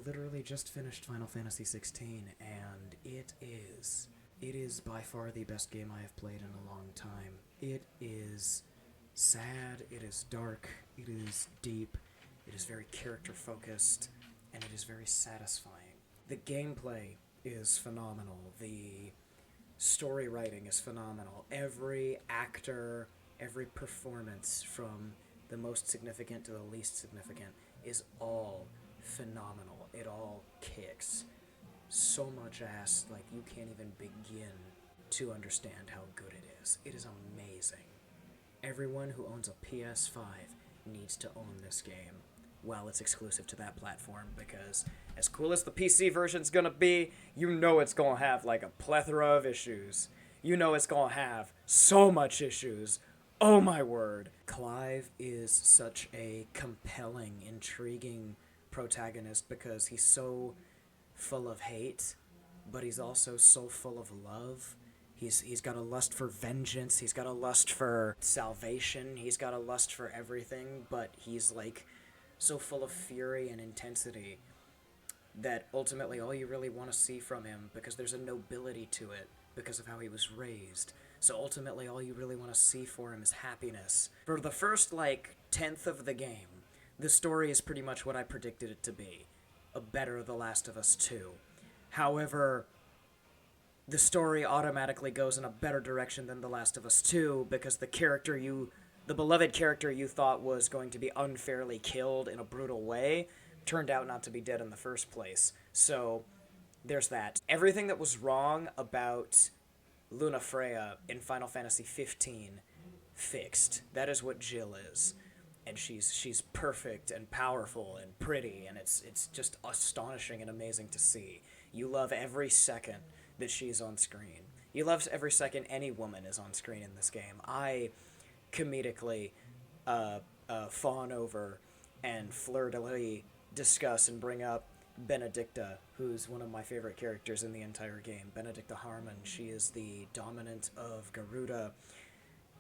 literally just finished Final Fantasy XVI, and it is by far the best game I have played in a long time. It is sad, it is dark, it is deep, it is very character focused, and it is very satisfying. The gameplay is phenomenal. The story writing is phenomenal. Every actor, every performance, from the most significant to the least significant, is all phenomenal. It all kicks so much ass, like you can't even begin to understand how good it is. It is amazing. Everyone who owns a PS5 needs to own this game while it's exclusive to that platform, because as cool as the PC version's gonna be, you know it's gonna have like a plethora of issues. You know it's gonna have so much issues. Oh my word. Clive is such a compelling, intriguing protagonist because he's so full of hate, but he's also so full of love. He's got a lust for vengeance, he's got a lust for salvation, he's got a lust for everything, but he's like so full of fury and intensity that ultimately all you really want to see from him, because there's a nobility to it because of how he was raised. So ultimately all you really want to see for him is happiness. For the first like tenth of the game, the story is pretty much what I predicted it to be. A better The Last of Us 2. However, the story automatically goes in a better direction than The Last of Us 2 because the beloved character you thought was going to be unfairly killed in a brutal way turned out not to be dead in the first place. So, there's that. Everything that was wrong about Luna Freya in Final Fantasy 15 fixed. That is what Jill is. And she's perfect and powerful and pretty, and it's just astonishing and amazing to see. You love every second that she's on screen. You love every second any woman is on screen in this game. I comedically fawn over and flirtily discuss and bring up Benedicta, who's one of my favorite characters in the entire game. Benedicta Harmon. She is the dominant of Garuda,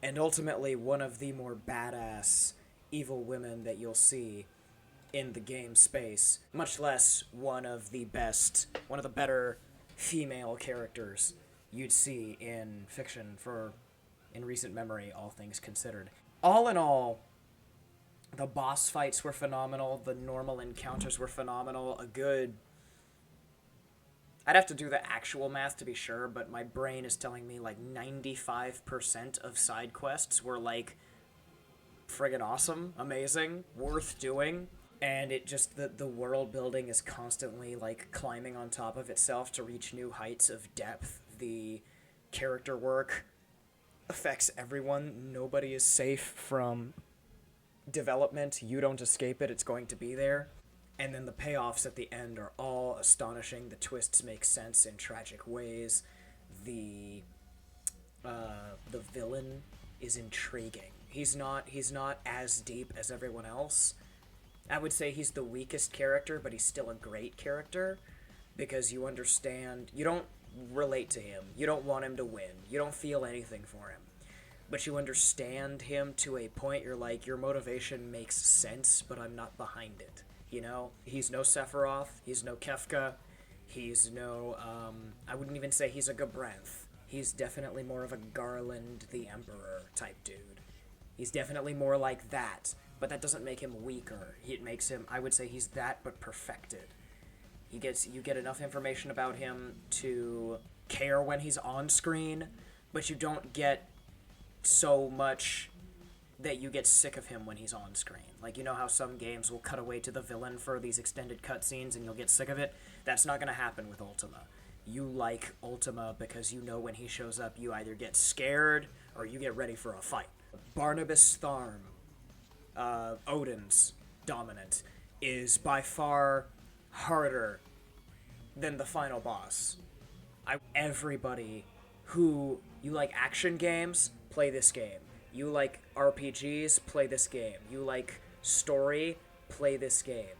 and ultimately one of the more badass evil women that you'll see in the game space, much less one of the better female characters you'd see in fiction in recent memory, all things considered. All in all, the boss fights were phenomenal, the normal encounters were phenomenal, I'd have to do the actual math to be sure, but my brain is telling me like 95% of side quests were like friggin' awesome, amazing, worth doing, and it just, the world building is constantly like climbing on top of itself to reach new heights of depth. The character work affects everyone. Nobody is safe from development. You don't escape it, it's going to be there. And then the payoffs at the end are all astonishing. The twists make sense in tragic ways. The villain is intriguing. He's not as deep as everyone else. I would say he's the weakest character, but he's still a great character because you understand, you don't relate to him. You don't want him to win. You don't feel anything for him. But you understand him to a point. You're like, your motivation makes sense, but I'm not behind it. You know? He's no Sephiroth. He's no Kefka. He's no, I wouldn't even say he's a Gabranth. He's definitely more of a Garland the Emperor type dude. He's definitely more like that, but that doesn't make him weaker. It makes him, I would say he's that, but perfected. You get enough information about him to care when he's on screen, but you don't get so much that you get sick of him when he's on screen. Like, you know how some games will cut away to the villain for these extended cutscenes and you'll get sick of it? That's not going to happen with Ultima. You like Ultima because you know when he shows up, you either get scared or you get ready for a fight. Barnabas Tharm, Odin's dominant, is by far harder than the final boss. Everybody who, you like action games, play this game. You like RPGs, play this game. You like story, play this game.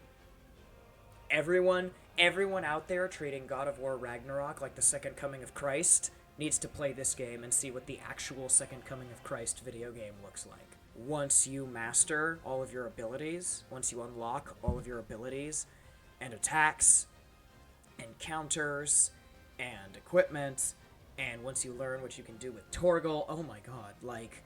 Everyone out there treating God of War Ragnarok like the second coming of Christ needs to play this game and see what the actual second coming of Christ video game looks like. Once you master all of your abilities, once you unlock all of your abilities, and attacks and counters and equipment, and once you learn what you can do with Torgal, oh my god, like,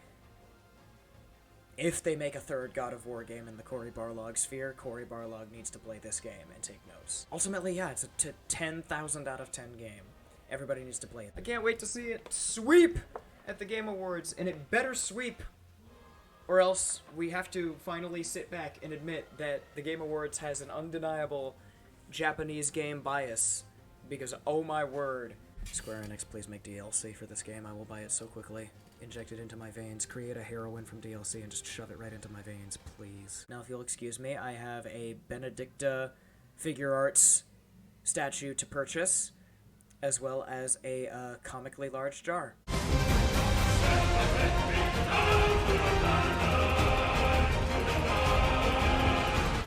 if they make a third God of War game in the Cory Barlog sphere, Cory Barlog needs to play this game and take notes. Ultimately, yeah, it's a 10,000 out of 10 game. Everybody needs to play it. I can't wait to see it sweep at the Game Awards, and it better sweep, or else we have to finally sit back and admit that the Game Awards has an undeniable Japanese game bias, because oh my word. Square Enix, please make DLC for this game. I will buy it so quickly. Inject it into my veins, create a heroine from DLC, and just shove it right into my veins, please. Now, if you'll excuse me, I have a Benedicta figure arts statue to purchase, as well as a comically large jar.